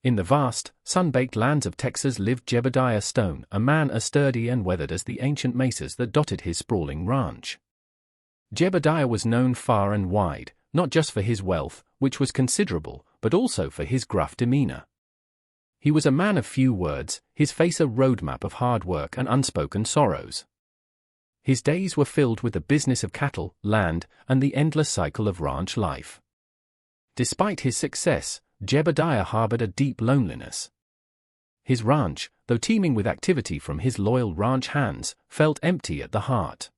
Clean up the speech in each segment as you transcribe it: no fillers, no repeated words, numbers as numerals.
In the vast, sun-baked lands of Texas lived Jebediah Stone, a man as sturdy and weathered as the ancient mesas that dotted his sprawling ranch. Jebediah was known far and wide, not just for his wealth, which was considerable, but also for his gruff demeanor. He was a man of few words, his face a roadmap of hard work and unspoken sorrows. His days were filled with the business of cattle, land, and the endless cycle of ranch life. Despite his success, Jebediah harbored a deep loneliness. His ranch, though teeming with activity from his loyal ranch hands, felt empty at the heart.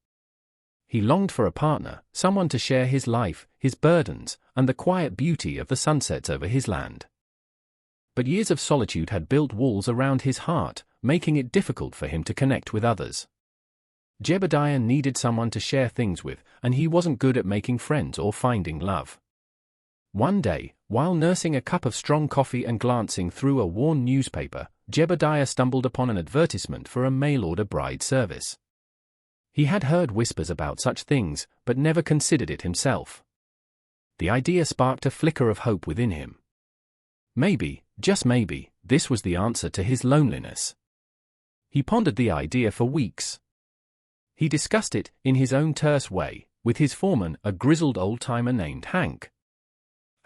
He longed for a partner, someone to share his life, his burdens, and the quiet beauty of the sunsets over his land. But years of solitude had built walls around his heart, making it difficult for him to connect with others. Jebediah needed someone to share things with, and he wasn't good at making friends or finding love. One day, while nursing a cup of strong coffee and glancing through a worn newspaper, Jebediah stumbled upon an advertisement for a mail-order bride service. He had heard whispers about such things, but never considered it himself. The idea sparked a flicker of hope within him. Maybe, just maybe, this was the answer to his loneliness. He pondered the idea for weeks. He discussed it, in his own terse way, with his foreman, a grizzled old-timer named Hank.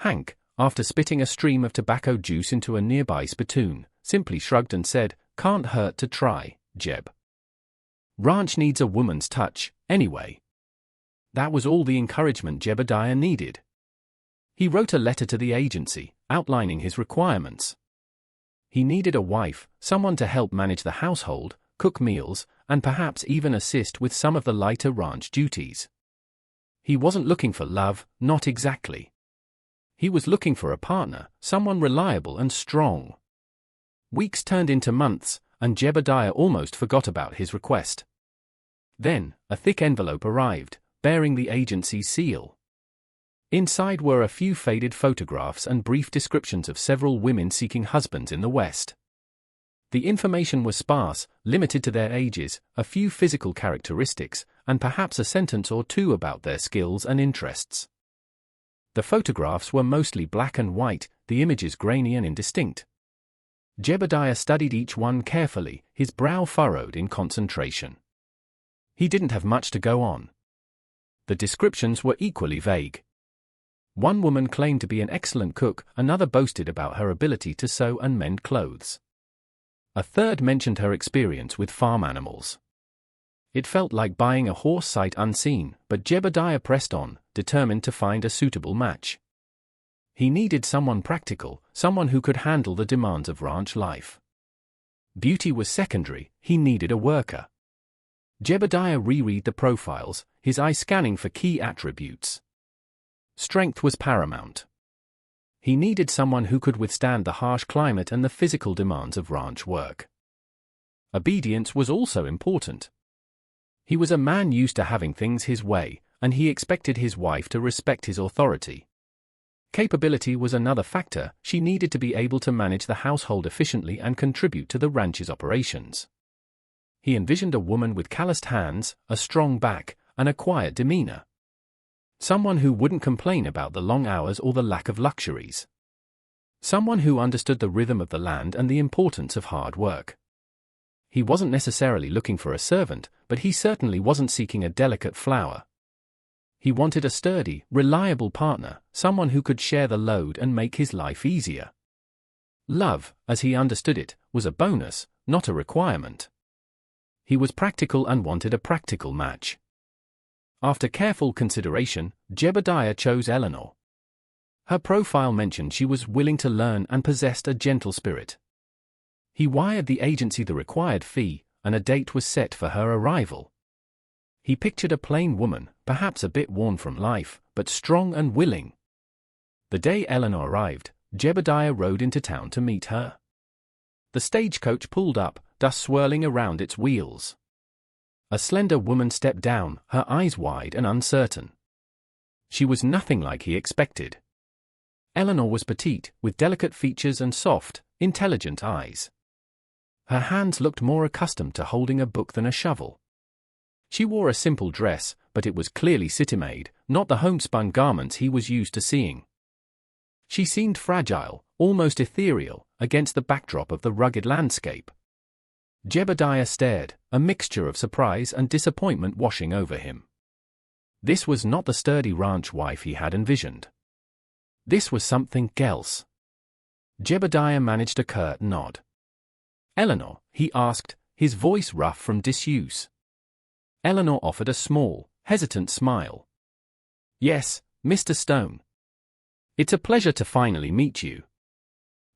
Hank, after spitting a stream of tobacco juice into a nearby spittoon, simply shrugged and said, "Can't hurt to try, Jeb. Ranch needs a woman's touch, anyway." That was all the encouragement Jebediah needed. He wrote a letter to the agency, outlining his requirements. He needed a wife, someone to help manage the household, cook meals, and perhaps even assist with some of the lighter ranch duties. He wasn't looking for love, not exactly. He was looking for a partner, someone reliable and strong. Weeks turned into months, and Jebediah almost forgot about his request. Then, a thick envelope arrived, bearing the agency's seal. Inside were a few faded photographs and brief descriptions of several women seeking husbands in the West. The information was sparse, limited to their ages, a few physical characteristics, and perhaps a sentence or two about their skills and interests. The photographs were mostly black and white, the images grainy and indistinct. Jebediah studied each one carefully, his brow furrowed in concentration. He didn't have much to go on. The descriptions were equally vague. One woman claimed to be an excellent cook, another boasted about her ability to sew and mend clothes. A third mentioned her experience with farm animals. It felt like buying a horse sight unseen, but Jebediah pressed on, determined to find a suitable match. He needed someone practical, someone who could handle the demands of ranch life. Beauty was secondary, he needed a worker. Jebediah reread the profiles, his eye scanning for key attributes. Strength was paramount. He needed someone who could withstand the harsh climate and the physical demands of ranch work. Obedience was also important. He was a man used to having things his way, and he expected his wife to respect his authority. Capability was another factor. She needed to be able to manage the household efficiently and contribute to the ranch's operations. He envisioned a woman with calloused hands, a strong back, and a quiet demeanor. Someone who wouldn't complain about the long hours or the lack of luxuries. Someone who understood the rhythm of the land and the importance of hard work. He wasn't necessarily looking for a servant, but he certainly wasn't seeking a delicate flower. He wanted a sturdy, reliable partner, someone who could share the load and make his life easier. Love, as he understood it, was a bonus, not a requirement. He was practical and wanted a practical match. After careful consideration, Jebediah chose Eleanor. Her profile mentioned she was willing to learn and possessed a gentle spirit. He wired the agency the required fee, and a date was set for her arrival. He pictured a plain woman, perhaps a bit worn from life, but strong and willing. The day Eleanor arrived, Jebediah rode into town to meet her. The stagecoach pulled up, dust swirling around its wheels. A slender woman stepped down, her eyes wide and uncertain. She was nothing like he expected. Eleanor was petite, with delicate features and soft, intelligent eyes. Her hands looked more accustomed to holding a book than a shovel. She wore a simple dress, but it was clearly city-made, not the homespun garments he was used to seeing. She seemed fragile, almost ethereal, against the backdrop of the rugged landscape. Jebediah stared, a mixture of surprise and disappointment washing over him. This was not the sturdy ranch wife he had envisioned. This was something else. Jebediah managed a curt nod. "Eleanor?" he asked, his voice rough from disuse. Eleanor offered a small, hesitant smile. "Yes, Mr. Stone. It's a pleasure to finally meet you."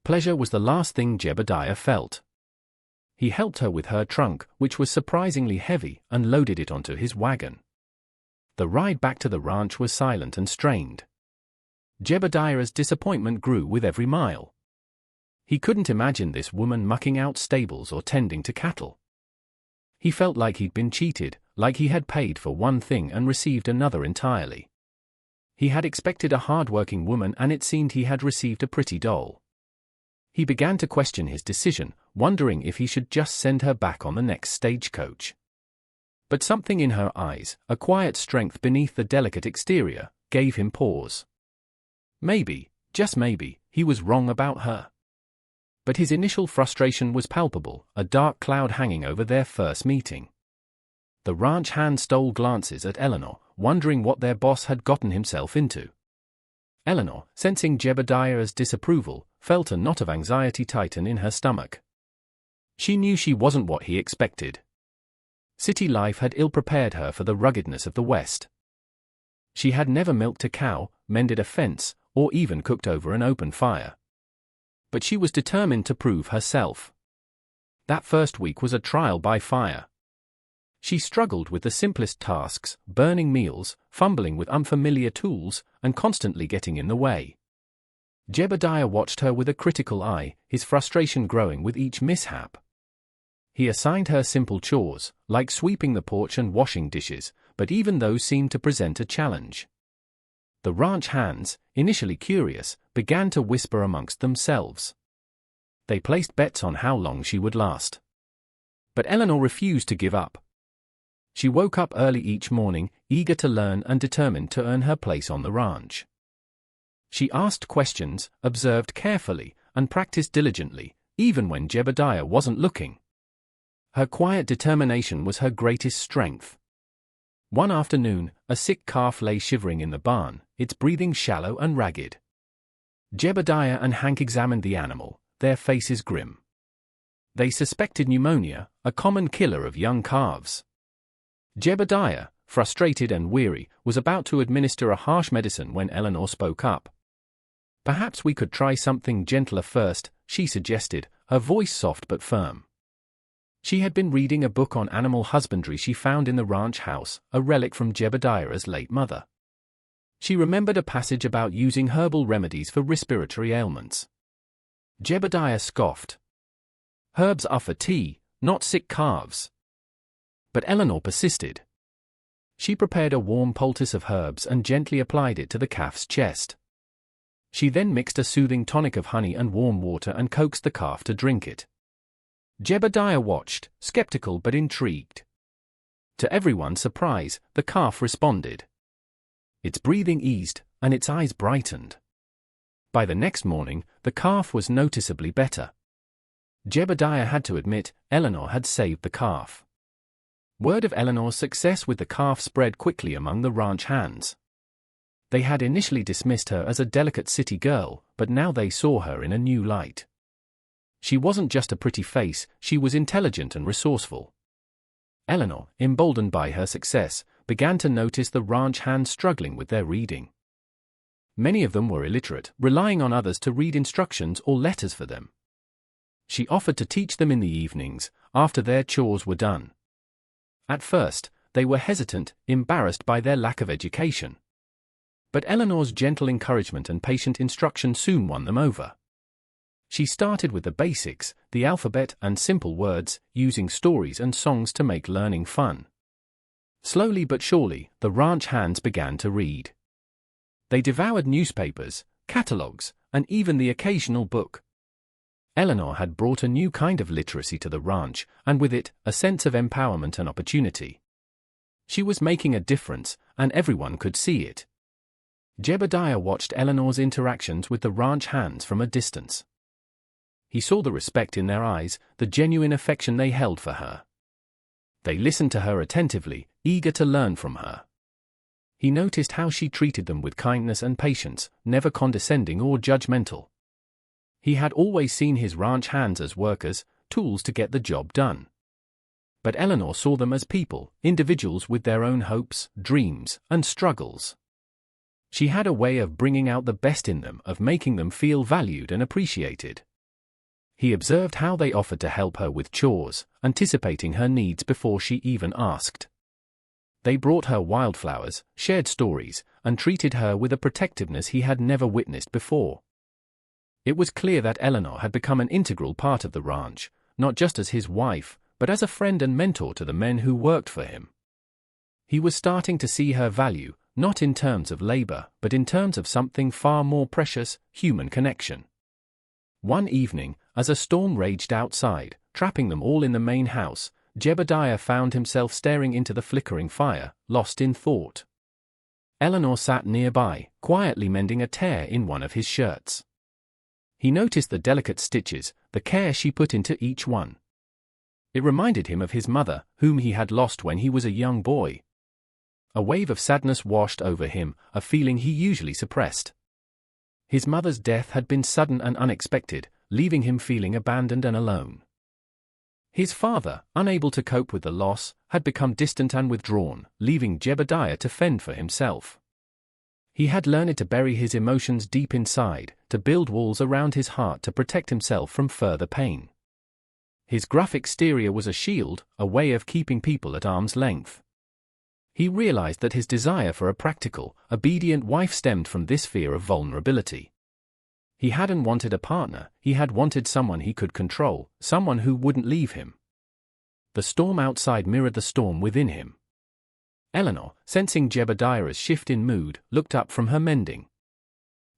Pleasure was the last thing Jebediah felt. He helped her with her trunk, which was surprisingly heavy, and loaded it onto his wagon. The ride back to the ranch was silent and strained. Jebediah's disappointment grew with every mile. He couldn't imagine this woman mucking out stables or tending to cattle. He felt like he'd been cheated, like he had paid for one thing and received another entirely. He had expected a hard-working woman, and it seemed he had received a pretty doll. He began to question his decision, wondering if he should just send her back on the next stagecoach. But something in her eyes, a quiet strength beneath the delicate exterior, gave him pause. Maybe, just maybe, he was wrong about her. But his initial frustration was palpable, a dark cloud hanging over their first meeting. The ranch hand stole glances at Eleanor, wondering what their boss had gotten himself into. Eleanor, sensing Jebediah's disapproval, felt a knot of anxiety tighten in her stomach. She knew she wasn't what he expected. City life had ill-prepared her for the ruggedness of the West. She had never milked a cow, mended a fence, or even cooked over an open fire. But she was determined to prove herself. That first week was a trial by fire. She struggled with the simplest tasks, burning meals, fumbling with unfamiliar tools, and constantly getting in the way. Jebediah watched her with a critical eye, his frustration growing with each mishap. He assigned her simple chores, like sweeping the porch and washing dishes, but even those seemed to present a challenge. The ranch hands, initially curious, began to whisper amongst themselves. They placed bets on how long she would last. But Eleanor refused to give up. She woke up early each morning, eager to learn and determined to earn her place on the ranch. She asked questions, observed carefully, and practiced diligently, even when Jebediah wasn't looking. Her quiet determination was her greatest strength. One afternoon, a sick calf lay shivering in the barn, its breathing shallow and ragged. Jebediah and Hank examined the animal, their faces grim. They suspected pneumonia, a common killer of young calves. Jebediah, frustrated and weary, was about to administer a harsh medicine when Eleanor spoke up. "Perhaps we could try something gentler first," she suggested, her voice soft but firm. She had been reading a book on animal husbandry she found in the ranch house, a relic from Jebediah's late mother. She remembered a passage about using herbal remedies for respiratory ailments. Jebediah scoffed. "Herbs are for tea, not sick calves." But Eleanor persisted. She prepared a warm poultice of herbs and gently applied it to the calf's chest. She then mixed a soothing tonic of honey and warm water and coaxed the calf to drink it. Jebediah watched, skeptical but intrigued. To everyone's surprise, the calf responded. Its breathing eased, and its eyes brightened. By the next morning, the calf was noticeably better. Jebediah had to admit, Eleanor had saved the calf. Word of Eleanor's success with the calf spread quickly among the ranch hands. They had initially dismissed her as a delicate city girl, but now they saw her in a new light. She wasn't just a pretty face, she was intelligent and resourceful. Eleanor, emboldened by her success, began to notice the ranch hands struggling with their reading. Many of them were illiterate, relying on others to read instructions or letters for them. She offered to teach them in the evenings, after their chores were done. At first, they were hesitant, embarrassed by their lack of education. But Eleanor's gentle encouragement and patient instruction soon won them over. She started with the basics, the alphabet and simple words, using stories and songs to make learning fun. Slowly but surely, the ranch hands began to read. They devoured newspapers, catalogs, and even the occasional book. Eleanor had brought a new kind of literacy to the ranch, and with it, a sense of empowerment and opportunity. She was making a difference, and everyone could see it. Jebediah watched Eleanor's interactions with the ranch hands from a distance. He saw the respect in their eyes, the genuine affection they held for her. They listened to her attentively, eager to learn from her. He noticed how she treated them with kindness and patience, never condescending or judgmental. He had always seen his ranch hands as workers, tools to get the job done. But Eleanor saw them as people, individuals with their own hopes, dreams, and struggles. She had a way of bringing out the best in them, of making them feel valued and appreciated. He observed how they offered to help her with chores, anticipating her needs before she even asked. They brought her wildflowers, shared stories, and treated her with a protectiveness he had never witnessed before. It was clear that Eleanor had become an integral part of the ranch, not just as his wife, but as a friend and mentor to the men who worked for him. He was starting to see her value, not in terms of labor, but in terms of something far more precious, human connection. One evening, as a storm raged outside, trapping them all in the main house, Jebediah found himself staring into the flickering fire, lost in thought. Eleanor sat nearby, quietly mending a tear in one of his shirts. He noticed the delicate stitches, the care she put into each one. It reminded him of his mother, whom he had lost when he was a young boy. A wave of sadness washed over him, a feeling he usually suppressed. His mother's death had been sudden and unexpected, leaving him feeling abandoned and alone. His father, unable to cope with the loss, had become distant and withdrawn, leaving Jebediah to fend for himself. He had learned to bury his emotions deep inside, to build walls around his heart to protect himself from further pain. His gruff exterior was a shield, a way of keeping people at arm's length. He realized that his desire for a practical, obedient wife stemmed from this fear of vulnerability. He hadn't wanted a partner, he had wanted someone he could control, someone who wouldn't leave him. The storm outside mirrored the storm within him. Eleanor, sensing Jebediah's shift in mood, looked up from her mending.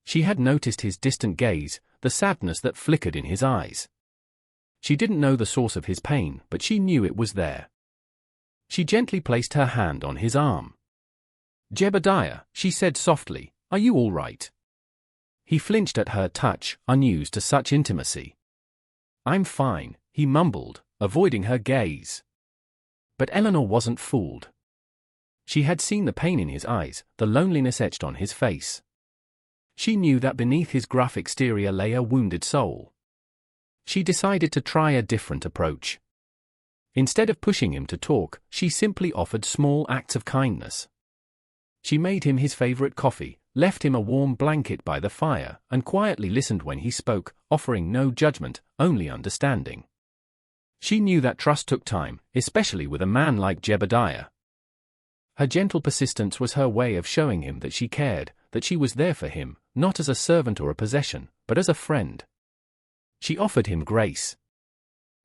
She had noticed his distant gaze, the sadness that flickered in his eyes. She didn't know the source of his pain, but she knew it was there. She gently placed her hand on his arm. "Jebediah," she said softly, "are you all right?" He flinched at her touch, unused to such intimacy. "I'm fine," he mumbled, avoiding her gaze. But Eleanor wasn't fooled. She had seen the pain in his eyes, the loneliness etched on his face. She knew that beneath his gruff exterior lay a wounded soul. She decided to try a different approach. Instead of pushing him to talk, she simply offered small acts of kindness. She made him his favorite coffee, left him a warm blanket by the fire, and quietly listened when he spoke, offering no judgment, only understanding. She knew that trust took time, especially with a man like Jebediah. Her gentle persistence was her way of showing him that she cared, that she was there for him, not as a servant or a possession, but as a friend. She offered him grace.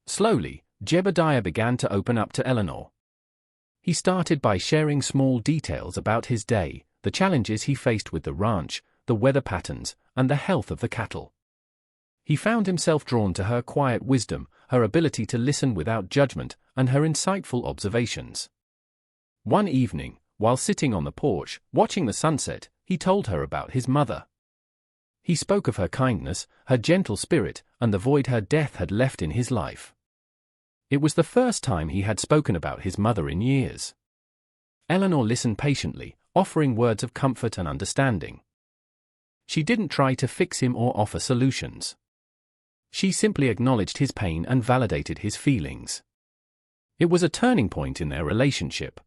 Slowly, Jebediah began to open up to Eleanor. He started by sharing small details about his day, the challenges he faced with the ranch, the weather patterns, and the health of the cattle. He found himself drawn to her quiet wisdom, her ability to listen without judgment, and her insightful observations. One evening, while sitting on the porch, watching the sunset, he told her about his mother. He spoke of her kindness, her gentle spirit, and the void her death had left in his life. It was the first time he had spoken about his mother in years. Eleanor listened patiently, offering words of comfort and understanding. She didn't try to fix him or offer solutions. She simply acknowledged his pain and validated his feelings. It was a turning point in their relationship.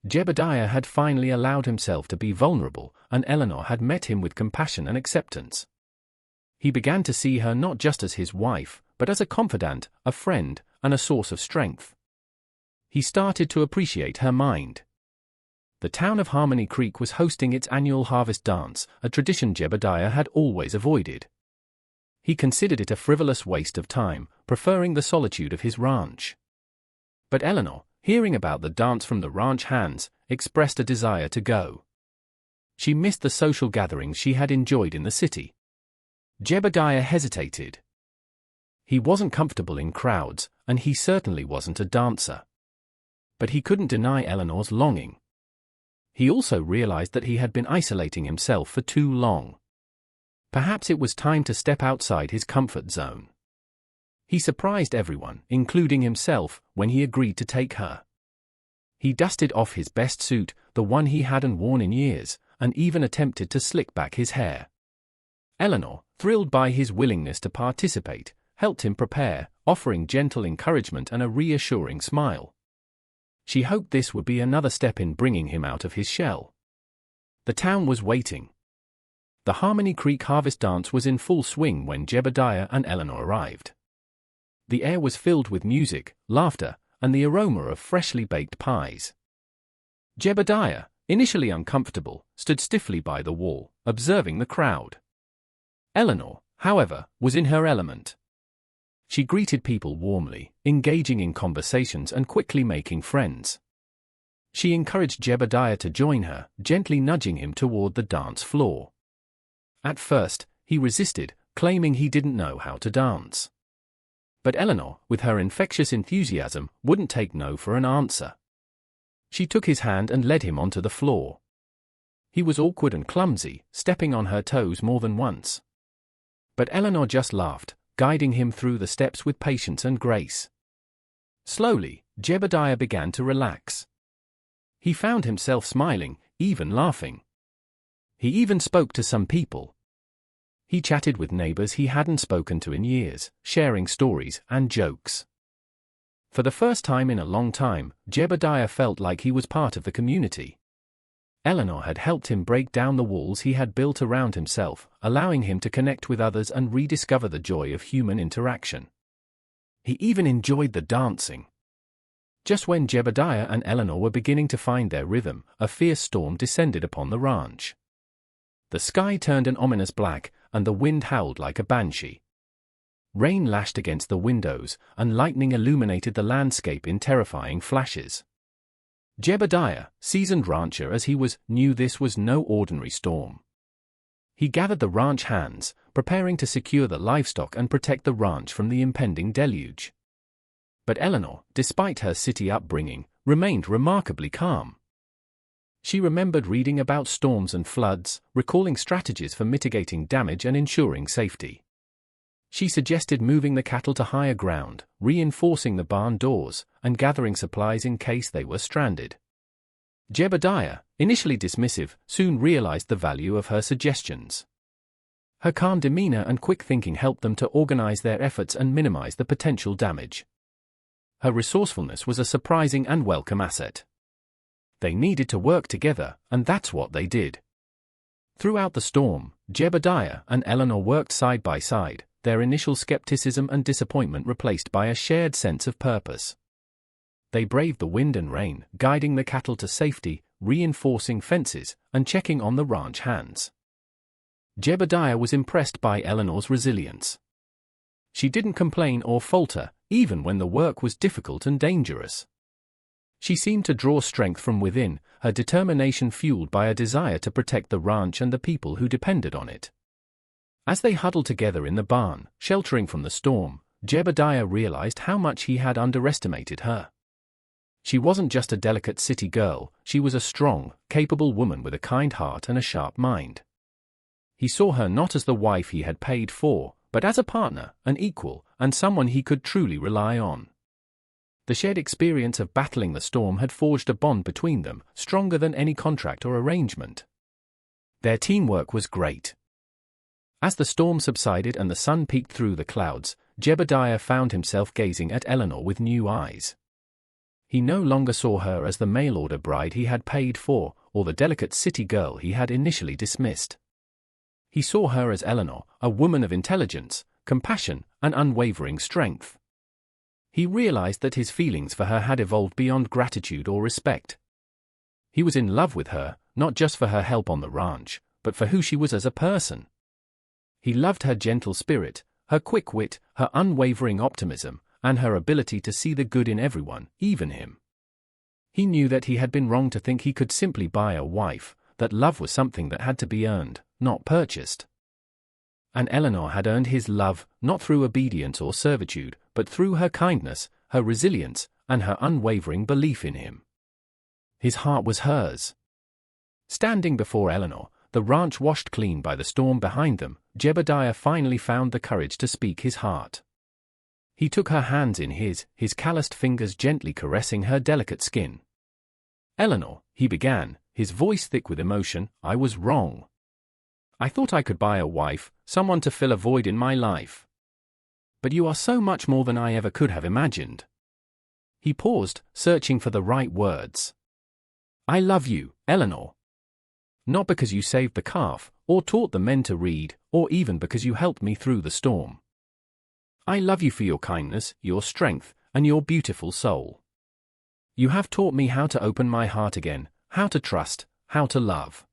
Jebediah had finally allowed himself to be vulnerable, and Eleanor had met him with compassion and acceptance. He began to see her not just as his wife, but as a confidant, a friend, and a source of strength. He started to appreciate her mind. The town of Harmony Creek was hosting its annual harvest dance, a tradition Jebediah had always avoided. He considered it a frivolous waste of time, preferring the solitude of his ranch. But Eleanor, hearing about the dance from the ranch hands, expressed a desire to go. She missed the social gatherings she had enjoyed in the city. Jebediah hesitated. He wasn't comfortable in crowds, and he certainly wasn't a dancer. But he couldn't deny Eleanor's longing. He also realized that he had been isolating himself for too long. Perhaps it was time to step outside his comfort zone. He surprised everyone, including himself, when he agreed to take her. He dusted off his best suit, the one he hadn't worn in years, and even attempted to slick back his hair. Eleanor, thrilled by his willingness to participate, helped him prepare, offering gentle encouragement and a reassuring smile. She hoped this would be another step in bringing him out of his shell. The town was waiting. The Harmony Creek Harvest Dance was in full swing when Jebediah and Eleanor arrived. The air was filled with music, laughter, and the aroma of freshly baked pies. Jebediah, initially uncomfortable, stood stiffly by the wall, observing the crowd. Eleanor, however, was in her element. She greeted people warmly, engaging in conversations and quickly making friends. She encouraged Jebediah to join her, gently nudging him toward the dance floor. At first, he resisted, claiming he didn't know how to dance. But Eleanor, with her infectious enthusiasm, wouldn't take no for an answer. She took his hand and led him onto the floor. He was awkward and clumsy, stepping on her toes more than once. But Eleanor just laughed, guiding him through the steps with patience and grace. Slowly, Jebediah began to relax. He found himself smiling, even laughing. He even spoke to some people. He chatted with neighbors he hadn't spoken to in years, sharing stories and jokes. For the first time in a long time, Jebediah felt like he was part of the community. Eleanor had helped him break down the walls he had built around himself, allowing him to connect with others and rediscover the joy of human interaction. He even enjoyed the dancing. Just when Jebediah and Eleanor were beginning to find their rhythm, a fierce storm descended upon the ranch. The sky turned an ominous black, and the wind howled like a banshee. Rain lashed against the windows, and lightning illuminated the landscape in terrifying flashes. Jebediah, seasoned rancher as he was, knew this was no ordinary storm. He gathered the ranch hands, preparing to secure the livestock and protect the ranch from the impending deluge. But Eleanor, despite her city upbringing, remained remarkably calm. She remembered reading about storms and floods, recalling strategies for mitigating damage and ensuring safety. She suggested moving the cattle to higher ground, reinforcing the barn doors, and gathering supplies in case they were stranded. Jebediah, initially dismissive, soon realized the value of her suggestions. Her calm demeanor and quick thinking helped them to organize their efforts and minimize the potential damage. Her resourcefulness was a surprising and welcome asset. They needed to work together, and that's what they did. Throughout the storm, Jebediah and Eleanor worked side by side, their initial skepticism and disappointment replaced by a shared sense of purpose. They braved the wind and rain, guiding the cattle to safety, reinforcing fences, and checking on the ranch hands. Jebediah was impressed by Eleanor's resilience. She didn't complain or falter, even when the work was difficult and dangerous. She seemed to draw strength from within, her determination fueled by a desire to protect the ranch and the people who depended on it. As they huddled together in the barn, sheltering from the storm, Jebediah realized how much he had underestimated her. She wasn't just a delicate city girl, she was a strong, capable woman with a kind heart and a sharp mind. He saw her not as the wife he had paid for, but as a partner, an equal, and someone he could truly rely on. The shared experience of battling the storm had forged a bond between them, stronger than any contract or arrangement. Their teamwork was great. As the storm subsided and the sun peeked through the clouds, Jebediah found himself gazing at Eleanor with new eyes. He no longer saw her as the mail-order bride he had paid for, or the delicate city girl he had initially dismissed. He saw her as Eleanor, a woman of intelligence, compassion, and unwavering strength. He realized that his feelings for her had evolved beyond gratitude or respect. He was in love with her, not just for her help on the ranch, but for who she was as a person. He loved her gentle spirit, her quick wit, her unwavering optimism, and her ability to see the good in everyone, even him. He knew that he had been wrong to think he could simply buy a wife, that love was something that had to be earned, not purchased. And Eleanor had earned his love, not through obedience or servitude, but through her kindness, her resilience, and her unwavering belief in him. His heart was hers. Standing before Eleanor, the ranch washed clean by the storm behind them, Jebediah finally found the courage to speak his heart. He took her hands in his calloused fingers gently caressing her delicate skin. "Eleanor," he began, his voice thick with emotion, "I was wrong. I thought I could buy a wife, someone to fill a void in my life. But you are so much more than I ever could have imagined." He paused, searching for the right words. "I love you, Eleanor. Not because you saved the calf, or taught the men to read, or even because you helped me through the storm. I love you for your kindness, your strength, and your beautiful soul. You have taught me how to open my heart again, how to trust, how to love."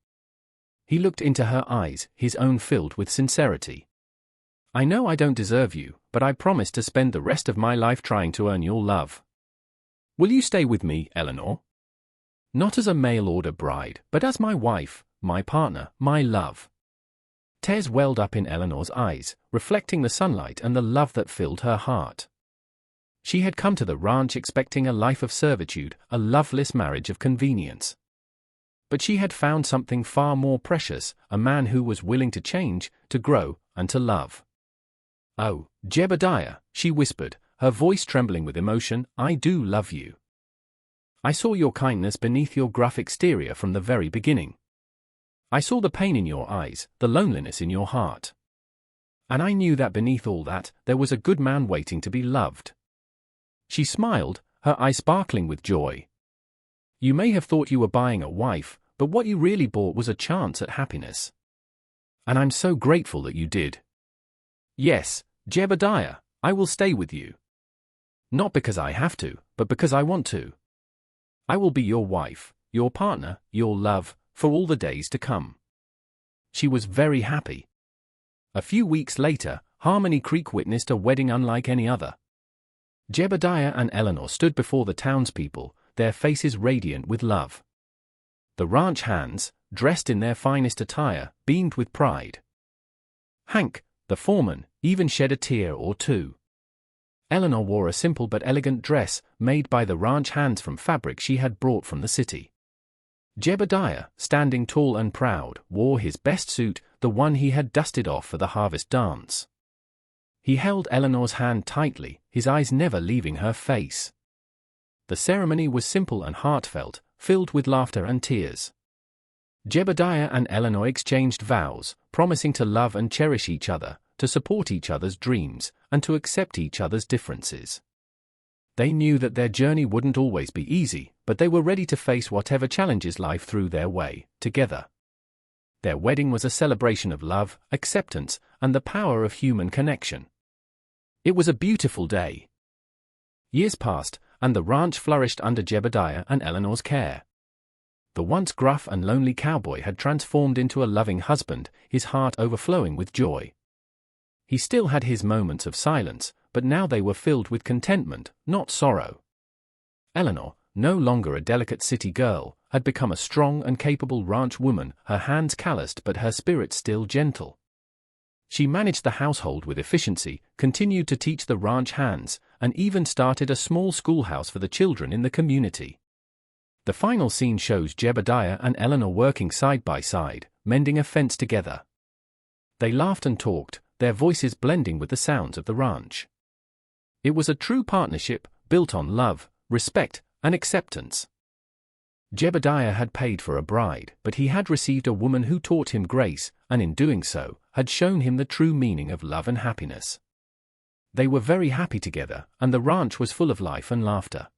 He looked into her eyes, his own filled with sincerity. "I know I don't deserve you, but I promise to spend the rest of my life trying to earn your love. Will you stay with me, Eleanor? Not as a mail-order bride, but as my wife, my partner, my love." Tears welled up in Eleanor's eyes, reflecting the sunlight and the love that filled her heart. She had come to the ranch expecting a life of servitude, a loveless marriage of convenience. But she had found something far more precious, a man who was willing to change, to grow, and to love. "Oh, Jebediah," she whispered, her voice trembling with emotion, "I do love you. I saw your kindness beneath your gruff exterior from the very beginning. I saw the pain in your eyes, the loneliness in your heart. And I knew that beneath all that, there was a good man waiting to be loved." She smiled, her eyes sparkling with joy. "You may have thought you were buying a wife, but what you really bought was a chance at happiness. And I'm so grateful that you did. Yes, Jebediah, I will stay with you. Not because I have to, but because I want to. I will be your wife, your partner, your love, for all the days to come." She was very happy. A few weeks later, Harmony Creek witnessed a wedding unlike any other. Jebediah and Eleanor stood before the townspeople, their faces radiant with love. The ranch hands, dressed in their finest attire, beamed with pride. Hank, the foreman, even shed a tear or two. Eleanor wore a simple but elegant dress, made by the ranch hands from fabric she had brought from the city. Jebediah, standing tall and proud, wore his best suit, the one he had dusted off for the harvest dance. He held Eleanor's hand tightly, his eyes never leaving her face. The ceremony was simple and heartfelt, filled with laughter and tears. Jebediah and Eleanor exchanged vows, promising to love and cherish each other, to support each other's dreams, and to accept each other's differences. They knew that their journey wouldn't always be easy, but they were ready to face whatever challenges life threw their way, together. Their wedding was a celebration of love, acceptance, and the power of human connection. It was a beautiful day. Years passed, and the ranch flourished under Jebediah and Eleanor's care. The once gruff and lonely cowboy had transformed into a loving husband, his heart overflowing with joy. He still had his moments of silence, but now they were filled with contentment, not sorrow. Eleanor, no longer a delicate city girl, had become a strong and capable ranch woman, her hands calloused but her spirit still gentle. She managed the household with efficiency, continued to teach the ranch hands, and even started a small schoolhouse for the children in the community. The final scene shows Jebediah and Eleanor working side by side, mending a fence together. They laughed and talked, their voices blending with the sounds of the ranch. It was a true partnership, built on love, respect, and acceptance. Jebediah had paid for a bride, but he had received a woman who taught him grace, and in doing so, had shown him the true meaning of love and happiness. They were very happy together, and the ranch was full of life and laughter.